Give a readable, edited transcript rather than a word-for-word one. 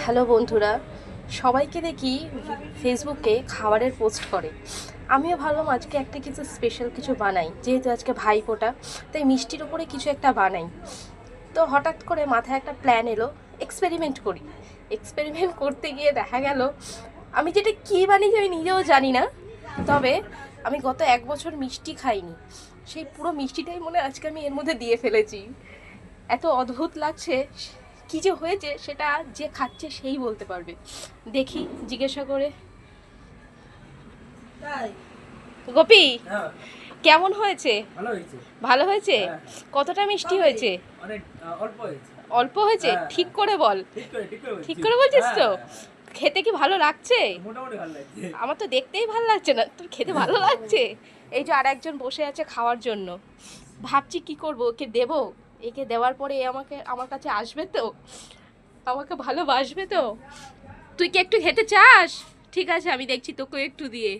Hello বন্ধুরা, সবাইকে দেখি ফেসবুকে খাবারের পোস্ট করে। আমিও ভাবলাম আজকে একটা কিছু স্পেশাল কিছু বানাই, যেহেতু আজকে ভাইফোঁটা, তাই মিষ্টির ওপরে কিছু একটা বানাই। তো হঠাৎ করে মাথায় একটা প্ল্যান এলো, এক্সপেরিমেন্ট করি। এক্সপেরিমেন্ট করতে গিয়ে দেখা গেল আমি যেটা কী বানিয়েছি আমি নিজেও জানি না। তবে আমি গত 1 বছর মিষ্টি খাইনি, সেই পুরো মিষ্টিটাই মনে হয় আজকে আমি এর মধ্যে দিয়ে ফেলেছি। এত অদ্ভুত লাগছে, কি যে হয়েছে সেটা যে খাচ্ছে সেই বলতে পারবে। দেখি জিজ্ঞাসা করে। তাই? গোপী, হ্যাঁ, কেমন হয়েছে? ভালো হয়েছে। ভালো হয়েছে? হ্যাঁ। কতটা মিষ্টি তবে হয়েছে? অনেক অল্প হয়েছে। অল্প হয়েছে? হ্যাঁ, ঠিক হ্যাঁ। করে বল। ঠিক করে বলছিস তো? খেতে কি ভালো লাগছে? মোটামুটি ভালো লাগছে। আমার তো দেখতেই ভালো লাগছে না, তোর খেতে ভালো লাগছে? এই যে আরেকজন বসে আছে খাওয়ার জন্য, ভাবছি কি করব, ওকে দেবো? একে দেওয়ার পরে এ আমাকে আমার কাছে আসবে তো? আমাকে ভালোবাসবে তো? তুই কি একটু খেতে চাস? ঠিক আছে, আমি দেখছি তোকে একটু দিয়ে।